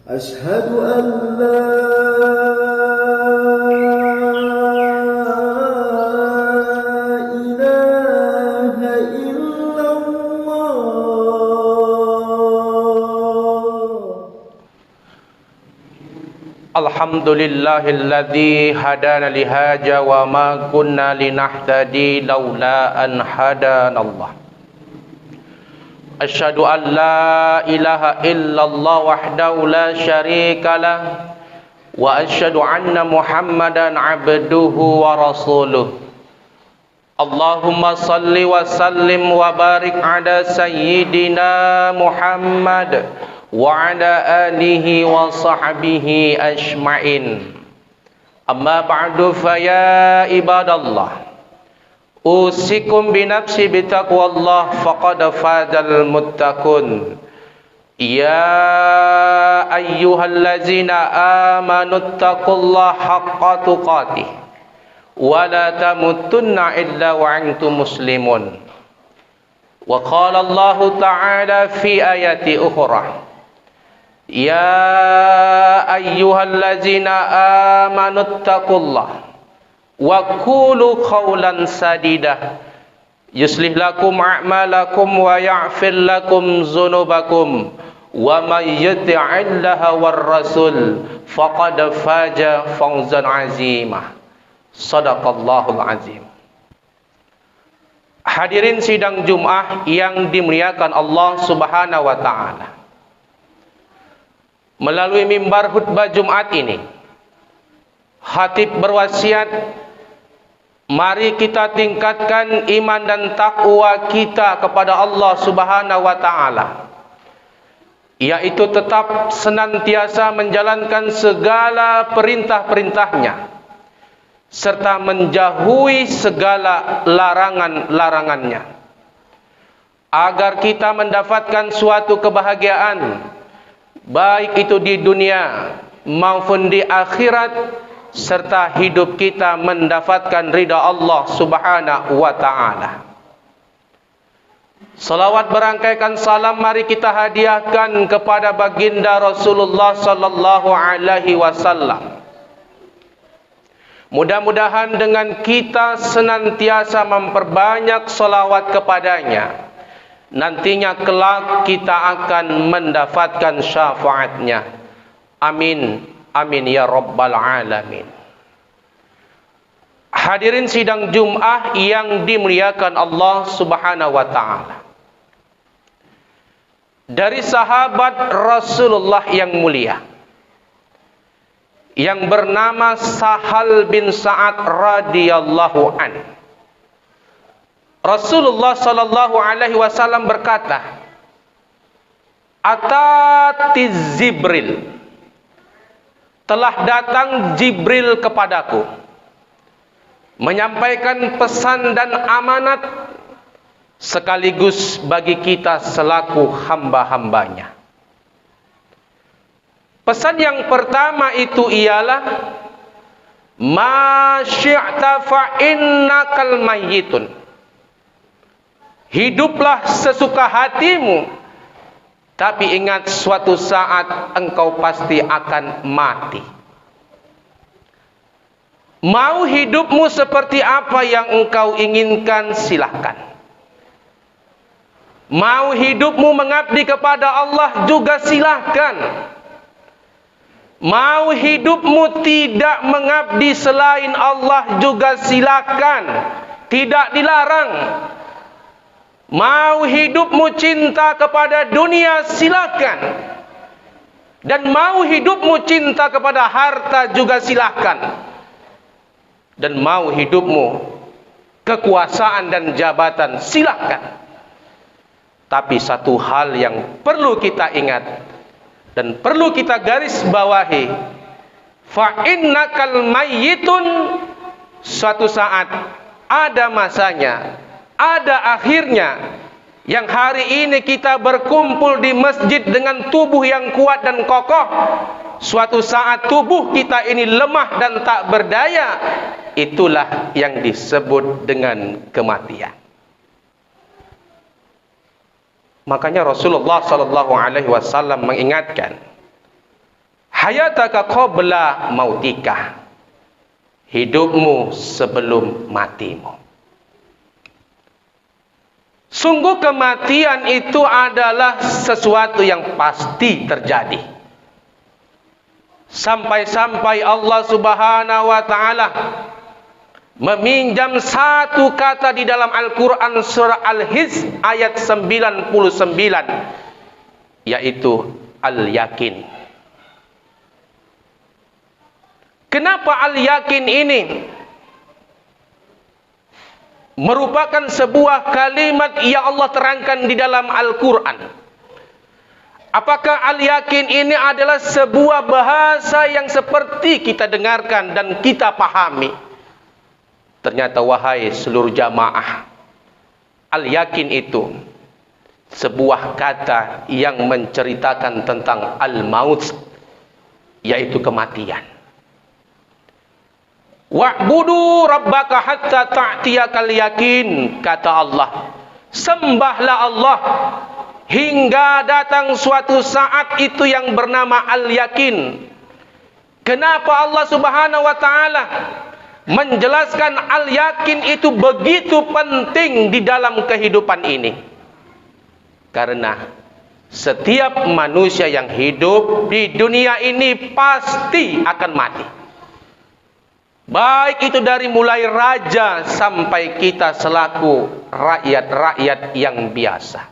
أشهد أن لا إله إلا الله. Alhamdulillahilladzi hadana lihaja wa ma kunna linahtadi laula an hadanallah. Asyhadu an la ilaha illallah wahdahu la syarikalah wa asyhadu anna Muhammadan abduhu wa rasuluh. Allahumma salli wa sallim wa barik ala sayyidina Muhammad wa ala alihi wa sahbihi ajma'in. Amma ba'du fa ya ibadallah, usikum binafsi bitaqwallah faqad fazal muttaqun. Ya ayyuhallazina amanu taqullaha haqqa tuqatih wa la tamutunna illa wa antum muslimun. Wa qala Allah ta'ala fi ayati ukhra, ya ayyuhallazina amanu taqullaha wa qulu qawlan sadida yuslih lakum a'malakum wa ya'fir lakum dzunubakum wa may yuti'illaha war rasul faqad faza fawzan 'azima. Shadaqallahul azim. Hadirin sidang Jumat yang dimuliakan Allah Subhanahu wa taala. Melalui mimbar khutbah Jumat ini, khatib berwasiat, mari kita tingkatkan iman dan takwa kita kepada Allah Subhanahu wa taala, yaitu tetap senantiasa menjalankan segala perintah-perintahnya serta menjauhi segala larangan-larangannya, agar kita mendapatkan suatu kebahagiaan baik itu di dunia maupun di akhirat, serta hidup kita mendapatkan ridha Allah Subhanahu wa taala. Salawat berangkaikan salam mari kita hadiahkan kepada baginda Rasulullah sallallahu alaihi wasallam. Mudah-mudahan dengan kita senantiasa memperbanyak salawat kepadanya, nantinya kelak kita akan mendapatkan syafaatnya. Amin, amin ya rabbal alamin. Hadirin sidang Jumat yang dimuliakan Allah Subhanahu wa taala. Dari sahabat Rasulullah yang mulia yang bernama Sahal bin Sa'ad radhiyallahu an, Rasulullah sallallahu alaihi wasallam berkata, "Atatiz Jibril, telah datang Jibril kepadaku, menyampaikan pesan dan amanat sekaligus bagi kita selaku hamba-hambanya. Pesan yang pertama itu ialah, ma syi'ta fa innakal mayyitun. Hiduplah sesuka hatimu, tapi ingat suatu saat engkau pasti akan mati. Mau hidupmu seperti apa yang engkau inginkan, silahkan. Mau hidupmu mengabdi kepada Allah juga silahkan. Mau hidupmu tidak mengabdi selain Allah juga silahkan, tidak dilarang. Mau hidupmu cinta kepada dunia, silakan. Dan mau hidupmu cinta kepada harta juga silakan. Dan mau hidupmu kekuasaan dan jabatan, silakan. Tapi satu hal yang perlu kita ingat dan perlu kita garis bawahi, fa innakal mayyitun, suatu saat ada masanya, ada akhirnya. Yang hari ini kita berkumpul di masjid dengan tubuh yang kuat dan kokoh, suatu saat tubuh kita ini lemah dan tak berdaya. Itulah yang disebut dengan kematian. Makanya Rasulullah sallallahu alaihi wasallam mengingatkan, hayataka qabla mautika, hidupmu sebelum matimu. Sungguh kematian itu adalah sesuatu yang pasti terjadi. Sampai-sampai Allah Subhanahu wa taala meminjam satu kata di dalam Al-Quran surah Al-Hizb ayat 99, yaitu al-yakin. Kenapa al-yakin ini merupakan sebuah kalimat yang Allah terangkan di dalam Al-Quran? Apakah al-yakin ini adalah sebuah bahasa yang seperti kita dengarkan dan kita pahami? Ternyata wahai seluruh jamaah, al-yakin itu sebuah kata yang menceritakan tentang al-maut, yaitu kematian. Wa'budu rabbaka hatta ta'tiyakal yakin, kata Allah. Sembahlah Allah hingga datang suatu saat itu yang bernama al-yakin. Kenapa Allah Subhanahu wa taala menjelaskan al-yakin itu begitu penting di dalam kehidupan ini? Karena setiap manusia yang hidup di dunia ini pasti akan mati. Baik itu dari mulai raja sampai kita selaku rakyat-rakyat yang biasa.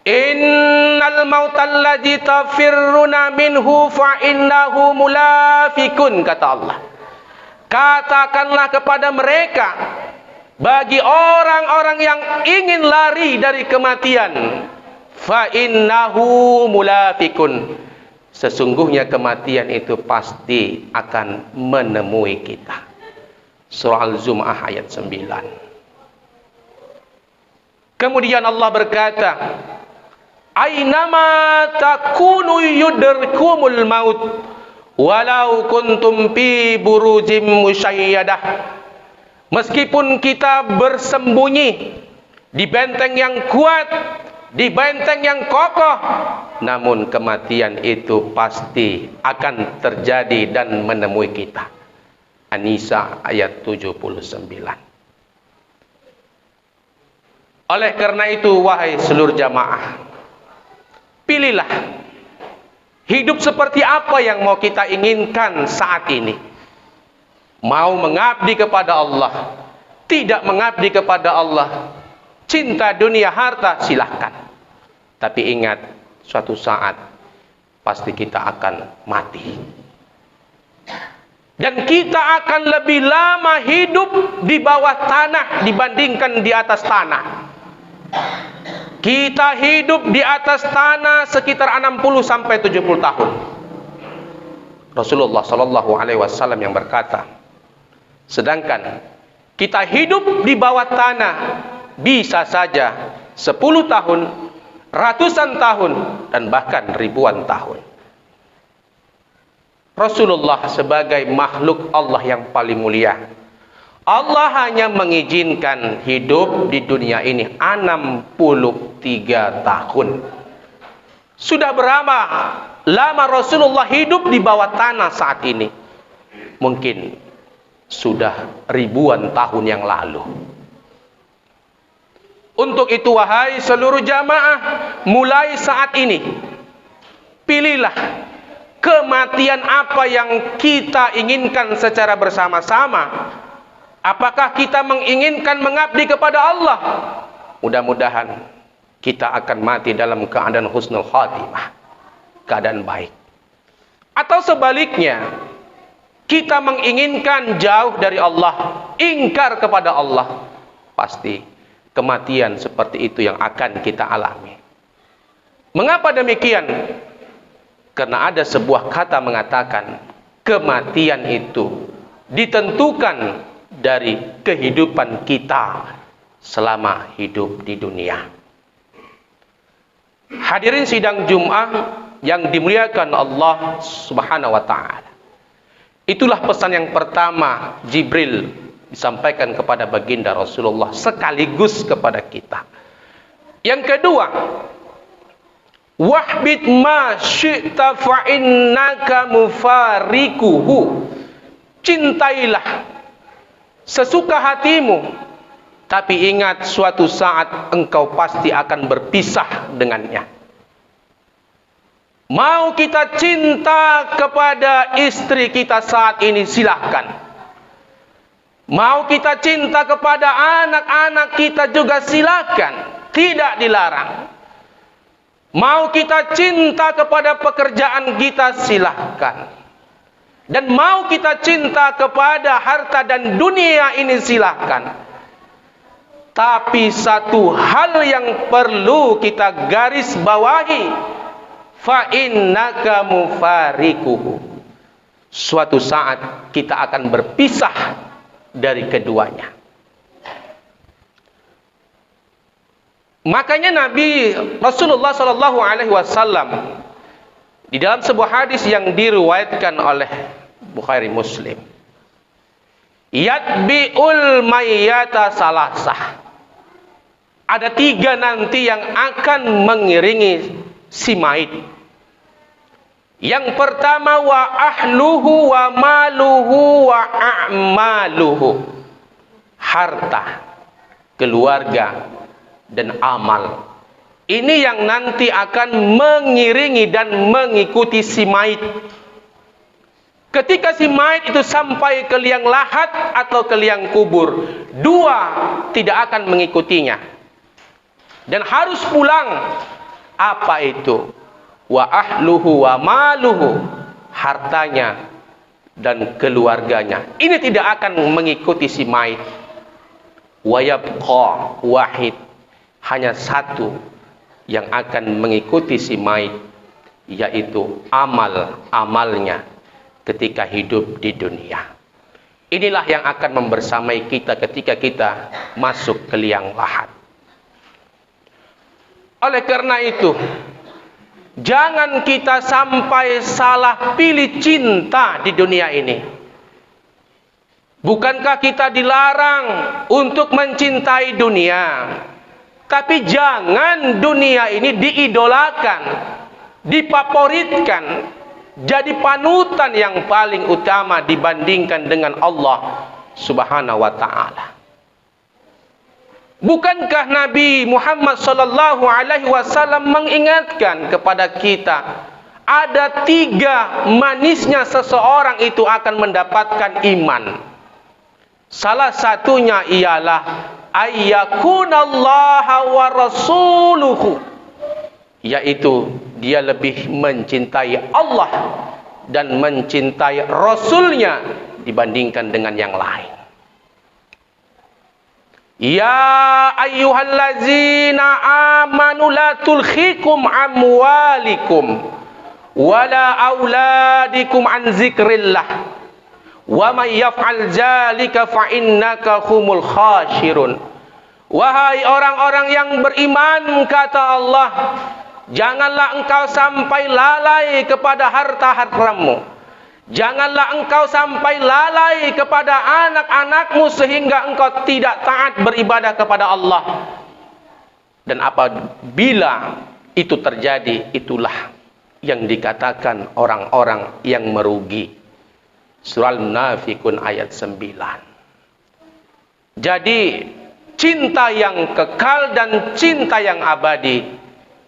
Innal mautal ladzi tafirruna minhu fa innahu mulafikun, kata Allah. Katakanlah kepada mereka, bagi orang-orang yang ingin lari dari kematian, fa innahu mulafikun, sesungguhnya kematian itu pasti akan menemui kita. Surah Al-Zum'ah ayat 9. Kemudian Allah berkata, ainama takunu yudrikumul maut walau kuntum fi burujim musyayyadah. Meskipun kita bersembunyi di benteng yang kuat, di benteng yang kokoh, namun kematian itu pasti akan terjadi dan menemui kita. An-Nisa ayat 79. Oleh karena itu, wahai seluruh jamaah, pilihlah hidup seperti apa yang mau kita inginkan saat ini. Mau mengabdi kepada Allah, tidak mengabdi kepada Allah, cinta dunia harta silahkan. Tapi ingat, suatu saat pasti kita akan mati. Dan kita akan lebih lama hidup di bawah tanah dibandingkan di atas tanah. Kita hidup di atas tanah sekitar 60 sampai 70 tahun. Rasulullah sallallahu alaihi wasallam yang berkata, sedangkan kita hidup di bawah tanah bisa saja 10 tahun, ratusan tahun, dan bahkan ribuan tahun. Rasulullah sebagai makhluk Allah yang paling mulia, Allah hanya mengizinkan hidup di dunia ini 63 tahun. Sudah berapa lama Rasulullah hidup di bawah tanah saat ini? Mungkin sudah ribuan tahun yang lalu. Untuk itu, wahai seluruh jamaah, mulai saat ini pilihlah kematian apa yang kita inginkan secara bersama-sama. Apakah kita menginginkan mengabdi kepada Allah? Mudah-mudahan kita akan mati dalam keadaan husnul khatimah, keadaan baik. Atau sebaliknya, kita menginginkan jauh dari Allah, ingkar kepada Allah. Pasti kematian seperti itu yang akan kita alami. Mengapa demikian? Karena ada sebuah kata mengatakan, kematian itu ditentukan dari kehidupan kita selama hidup di dunia. Hadirin sidang Jum'ah yang dimuliakan Allah Subhanahu wa ta'ala, itulah pesan yang pertama Jibril disampaikan kepada baginda Rasulullah sekaligus kepada kita. Yang kedua, Wahbit ma syi'ta fa innaka mufarikuhu. Cintailah sesuka hatimu, tapi ingat suatu saat engkau pasti akan berpisah dengannya. Mau kita cinta kepada istri kita saat ini, silahkan. Mau kita cinta kepada anak-anak kita juga silahkan, tidak dilarang. Mau kita cinta kepada pekerjaan kita, silahkan. Dan mau kita cinta kepada harta dan dunia ini, silahkan. Tapi satu hal yang perlu kita garis bawahi, fa innaka mufarikuhu. Suatu saat kita akan berpisah dari keduanya. Makanya Nabi Rasulullah SAW di dalam sebuah hadis yang diriwayatkan oleh Bukhari Muslim, yatbi'ul mayyata salasah. Ada 3 nanti yang akan mengiringi si mayit. Yang pertama, wa ahluhu wa maluhu wa a'maluhu. Harta, keluarga, dan amal. Ini yang nanti akan mengiringi dan mengikuti si mayit. Ketika si mayit itu sampai ke liang lahat atau ke liang kubur, 2 tidak akan mengikutinya dan harus pulang. Apa itu? Wa ahluhu wa maluhu. Hartanya dan keluarganya. Ini tidak akan mengikuti si mayit. Wa yabqa wahid. Hanya 1 yang akan mengikuti si mayit, yaitu amal-amalnya ketika hidup di dunia. Inilah yang akan membersamai kita ketika kita masuk ke liang lahat. Oleh karena itu, jangan kita sampai salah pilih cinta di dunia ini. Bukankah kita dilarang untuk mencintai dunia? Tapi jangan dunia ini diidolakan, difavoritkan, jadi panutan yang paling utama dibandingkan dengan Allah Subhanahu wa ta'ala. Bukankah Nabi Muhammad sallallahu alaihi wasallam mengingatkan kepada kita, ada 3 manisnya seseorang itu akan mendapatkan iman. Salah satunya ialah ayyakunallaha wa rasuluhu, yaitu dia lebih mencintai Allah dan mencintai Rasulnya dibandingkan dengan yang lain. Ya ayyuhallazina amanu la tulkhikum amwalikum wala auladikum an zikrillah. Wa may yaf'al dzalika fa innaka humul khasirun. Wahai orang-orang yang beriman, kata Allah, janganlah engkau sampai lalai kepada harta-hartamu. Janganlah engkau sampai lalai kepada anak-anakmu sehingga engkau tidak taat beribadah kepada Allah. Dan apabila itu terjadi, itulah yang dikatakan orang-orang yang merugi. Surah Al-Munafikun ayat 9. Jadi cinta yang kekal dan cinta yang abadi,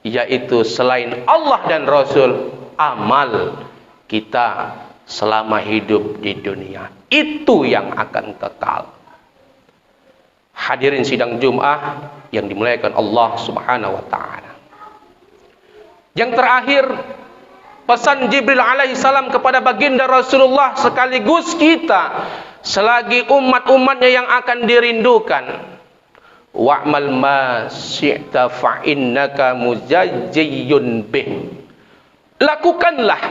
yaitu selain Allah dan Rasul, amal kita selama hidup di dunia, itu yang akan kekal. Hadirin sidang Jum'ah yang dimuliakan Allah Subhanahu wa ta'ala. Yang terakhir, pesan Jibril alaihissalam kepada baginda Rasulullah sekaligus kita selagi umat-umatnya yang akan dirindukan. Wa'mal ma syi'ta fa innaka mujajjiyun bih. Lakukanlah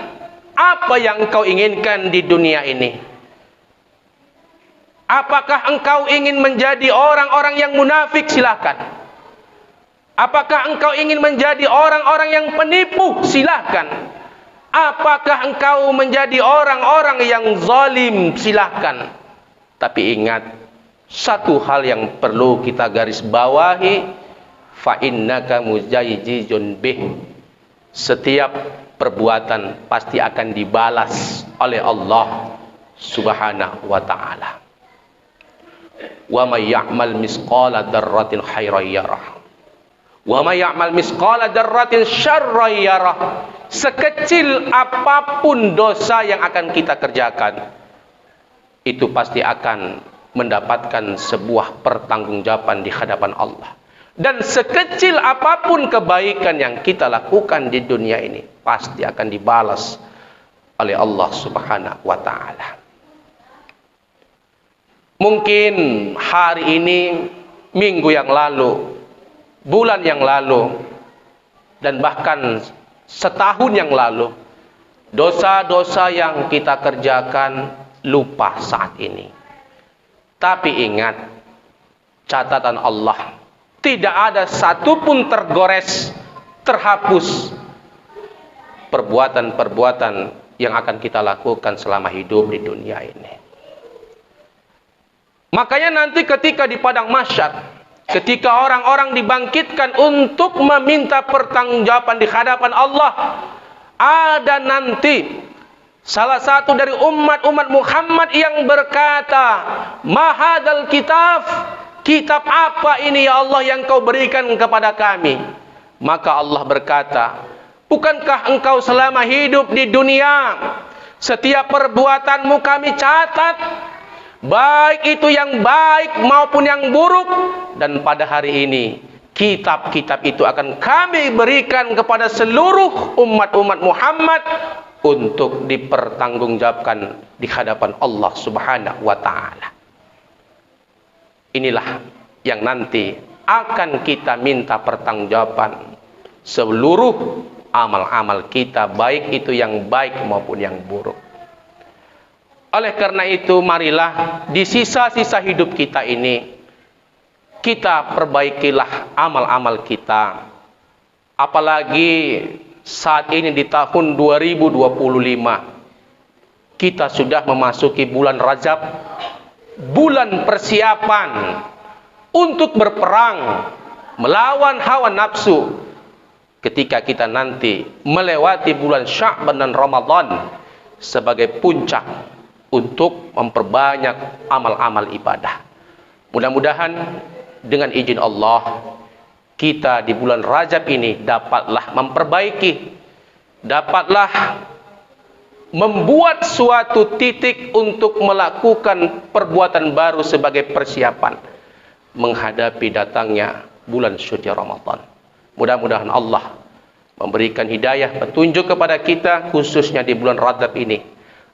apa yang engkau inginkan di dunia ini. Apakah engkau ingin menjadi orang-orang yang munafik? Silakan. Apakah engkau ingin menjadi orang-orang yang penipu? Silakan. Apakah engkau menjadi orang-orang yang zalim? Silahkan. Tapi ingat, satu hal yang perlu kita garis bawahi, fa innaka mujajjijun bih. setiap perbuatan pasti akan dibalas oleh Allah Subhanahu wa ta'ala. Wa may ya'mal misqala dzarratin khairan yarah, wa may ya'mal misqala dzarratin syarran yarah. Sekecil apapun dosa yang akan kita kerjakan, itu pasti akan mendapatkan sebuah pertanggungjawaban di hadapan Allah. Dan sekecil apapun kebaikan yang kita lakukan di dunia ini, pasti akan dibalas oleh Allah Subhanahu wa ta'ala. Mungkin hari ini, minggu yang lalu, bulan yang lalu, dan bahkan setahun yang lalu, dosa-dosa yang kita kerjakan lupa saat ini. Tapi ingat, catatan Allah, tidak ada satupun tergores, terhapus perbuatan-perbuatan yang akan kita lakukan selama hidup di dunia ini. Makanya nanti ketika di padang mahsyar, ketika orang-orang dibangkitkan untuk meminta pertanggungjawaban di hadapan Allah, ada nanti salah satu dari umat Muhammad yang berkata, "Mahadal kitab, kitab apa ini ya Allah yang kau berikan kepada kami?" Maka Allah berkata, "Bukankah engkau selama hidup di dunia, setiap perbuatanmu kami catat, baik itu yang baik maupun yang buruk, dan pada hari ini kitab-kitab itu akan kami berikan kepada seluruh umat Muhammad untuk dipertanggungjawabkan di hadapan Allah Subhanahu wa ta'ala." Inilah yang nanti akan kita minta pertanggungjawaban seluruh amal-amal kita, baik itu yang baik maupun yang buruk. Oleh karena itu, marilah di sisa-sisa hidup kita ini, kita perbaikilah amal-amal kita. Apalagi saat ini di tahun 2025, kita sudah memasuki bulan Rajab, bulan persiapan untuk berperang melawan hawa nafsu. Ketika kita nanti melewati bulan Sya'ban dan Ramadan sebagai puncak untuk memperbanyak amal-amal ibadah. Mudah-mudahan dengan izin Allah, kita di bulan Rajab ini dapatlah memperbaiki, dapatlah membuat suatu titik untuk melakukan perbuatan baru sebagai persiapan menghadapi datangnya bulan suci Ramadan. Mudah-mudahan Allah memberikan hidayah, petunjuk kepada kita khususnya di bulan Rajab ini,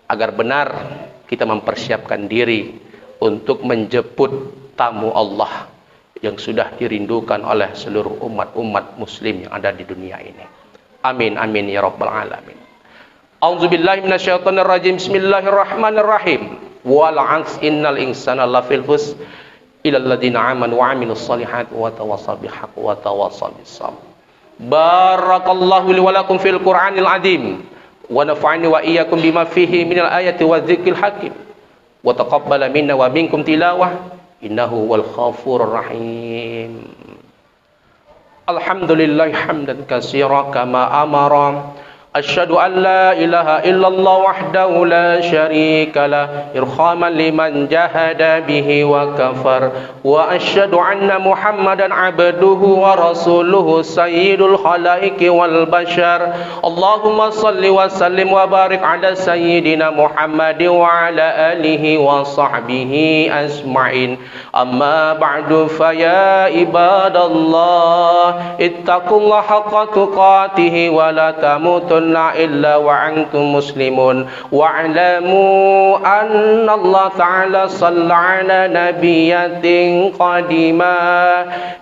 agar benar kita mempersiapkan diri untuk menjemput tamu Allah yang sudah dirindukan oleh seluruh umat muslim yang ada di dunia ini. Amin amin ya rabbal alamin. A'udzubillahi minasyaitonir rajim. Bismillahirrahmanirrahim. Wal 'asri innal insana lafil khusr illa alladziina aamanu wa 'amilus shalihaati wa tawassaw bil haqqi wa tawassaw bis sabr. Barakallahu li wa lakum fil Qur'anil 'azim. Wa nafa'ani wa iyyakum bima fihi minal ayati wa dzikril hakim. Wa taqabbala minna wa minkum tilawah innahu wal ghafurur rahim. Alhamdulillah hamdan katsiran kama amara. Asyhadu an la ilaha illallah wahdahu la syarika lah irhaman liman jahada bihi wa kafar. Wa asyhadu anna Muhammadan abduhu wa rasuluhu sayyidul khalaiqi wal bashar. Allahumma salli wa sallim wa barik ala sayyidina Muhammadin wa ala alihi wa sahbihi ajma'in. Amma ba'du fa ya ibadallah ittaqullaha haqqa tuqatih wa la tamutunna illa wa antum muslimun wa'lamu anna Allah ta'ala shalla ala nabiyyatin qadima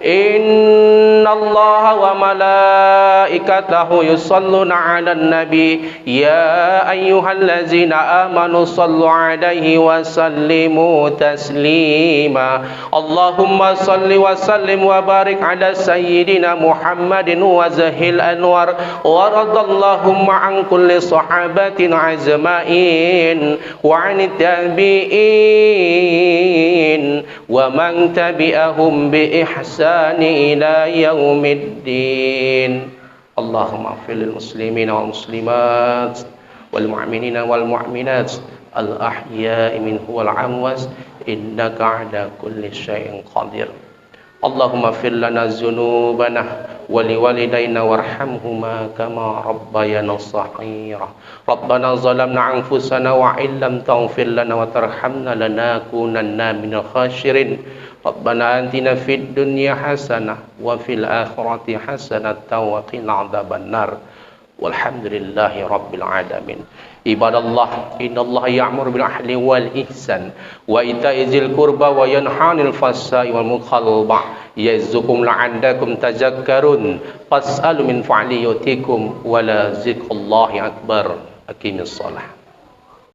inna Allah wa malaikatahu yusalluna ala nabi ya ayyuhallazina amanu sallu alaihi wa sallimu taslima. Allahumma salli wa sallim wa barik ala sayyidina Muhammadin wa zahil anwar wa radallahu عن كل صحابة أجمعين وعن التابعين ومن تبعهم بإحسان إلى يوم الدين. Allahumma ighfir lil muslimina wal muslimat wal mu'minina wal mu'minat al ahya'i minhum wal amwat innaka ala kulli syai'in qadir. Allahumma ighfir lana dzunubana wa liwalidayna warhamhuma kama rabbayana shaghira. Rabbana zalamna anfusana wa illam taghfir lana wa tarhamna lanakunanna minal khasirin. Rabbana atina fid dunya hasanah wa fil akhirati hasanatan wa qina adzabannar. Walhamdulillahi rabbil alamin. Ibadallah, innallaha ya'muru bil ahli wal ihsan wa ita'i dzil qurba wa yanha 'anil fahsya'i wal munkari wal baghi ya'izukum la'allakum tadhakkarun. Fas'alu min fa'li yutikum wa la dzikrullahi akbar. Aqimis shalah.